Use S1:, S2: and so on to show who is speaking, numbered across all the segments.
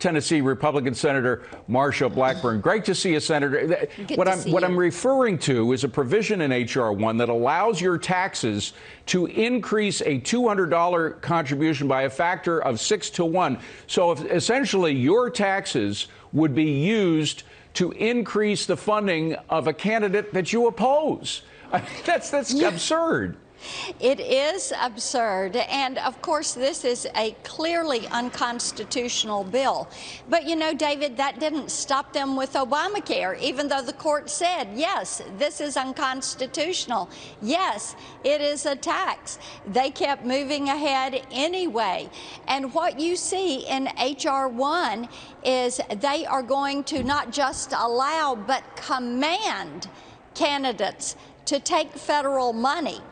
S1: Tennessee Republican Senator Marsha Blackburn. Great to see you, Senator. What I'm referring to is a provision in H.R. 1 that allows your taxes to increase a $200 contribution by a factor of 6 to 1. So if essentially your taxes would be used to increase the funding of a candidate that you oppose. I mean, that's absurd.
S2: It is absurd, and of course this is a clearly unconstitutional bill. But you know, David, that didn't stop them with Obamacare, even though the court said, yes, this is unconstitutional. Yes, it is a tax. They kept moving ahead anyway. And what you see in H.R. 1 is they are going to not just allow, but command candidates to take federal money.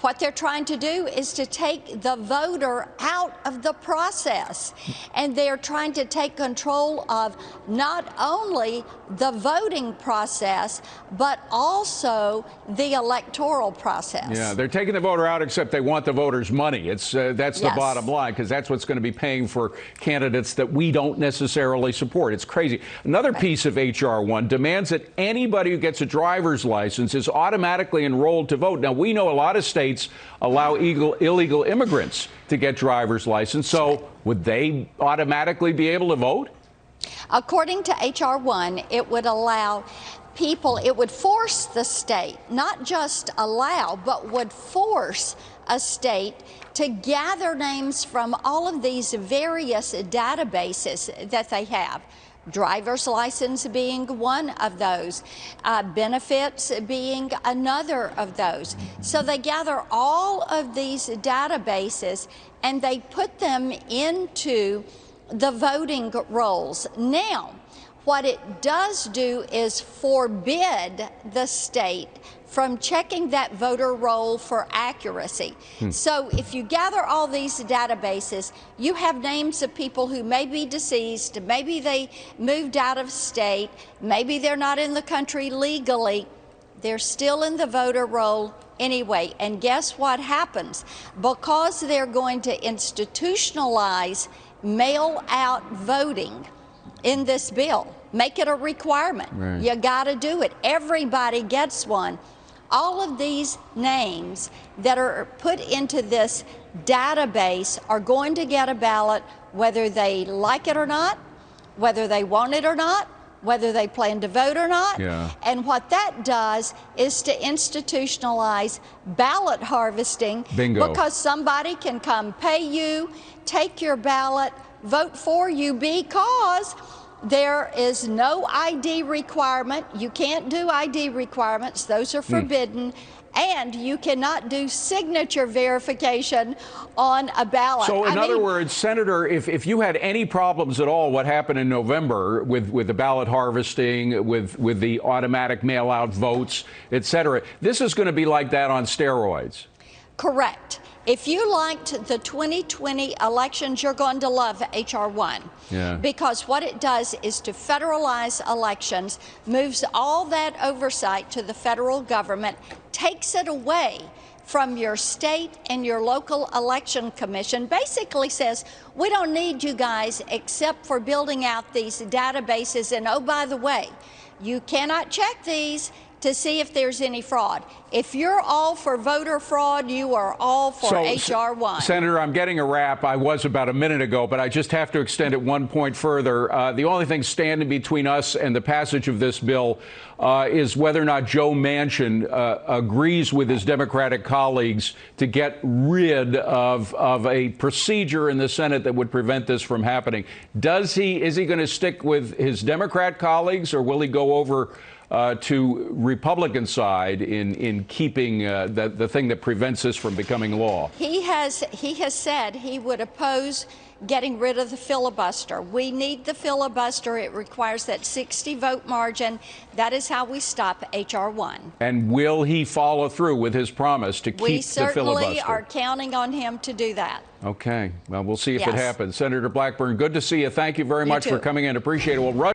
S2: What they're trying to do is to take the voter out of the process. And they're trying to take control of not only the voting process, but also the electoral process.
S1: Yeah, they're taking the voter out, except they want the voters' money. That's the bottom line, because that's what's going to be paying for candidates that we don't necessarily support. It's crazy. Another piece of H.R. 1 demands that anybody who gets a driver's license is automatically enrolled to vote. Now, we know a lot of states allow illegal immigrants to get driver's license. So would they automatically be able to vote?
S2: According to H.R. 1, it would allow people, it would force the state, not just allow, but would force a state to gather names from all of these various databases that they have. Driver's license being one of those, benefits being another of those. So they gather all of these databases and they put them into the voting rolls. Now, what it does do is forbid the state from checking that voter roll for accuracy. So if you gather all these databases, you have names of people who may be deceased, maybe they moved out of state, maybe they're not in the country legally, they're still in the voter roll anyway. And guess what happens? Because they're going to institutionalize mail-out voting in this bill, make it a requirement. Right. You got to do it. Everybody gets one. All of these names that are put into this database are going to get a ballot whether they like it or not, whether they want it or not, whether they plan to vote or not.
S1: Yeah.
S2: And what that does is to institutionalize ballot harvesting.
S1: Bingo.
S2: Because somebody can come pay you, take your ballot, vote for you because there is no ID requirement. You can't do ID requirements. Those are forbidden. And you cannot do signature verification on a ballot.
S1: So in other words, Senator, if you had any problems at all, what happened in November with the ballot harvesting, with the automatic mail-out votes, et cetera, this is going to be like that on steroids.
S2: Correct. If you liked the 2020 elections, you're going to love H.R. 1.
S1: Yeah.
S2: Because what it does is to federalize elections, moves all that oversight to the federal government, takes it away from your state and your local election commission, basically says, we don't need you guys except for building out these databases. And oh, by the way, you cannot check these to see if there's any fraud. If you're all for voter fraud, you are all for H.R. 1.
S1: Senator, I'm getting a wrap. I was about a minute ago, but I just have to extend it one point further. The only thing standing between us and the passage of this bill is whether or not Joe Manchin agrees with his Democratic colleagues to get rid of a procedure in the Senate that would prevent this from happening. Is he going to stick with his Democrat colleagues, or will he go over to Republican side in keeping the thing that prevents this from becoming law?
S2: He has said he would oppose getting rid of the filibuster. We need the filibuster. It requires that 60-vote margin. That is how we stop H.R. 1.
S1: And will he follow through with his promise to keep the filibuster?
S2: We certainly are counting on him to do that.
S1: Okay. Well, we'll see if it happens. Senator Blackburn, good to see you. Thank you very much for coming in. Appreciate it. Well,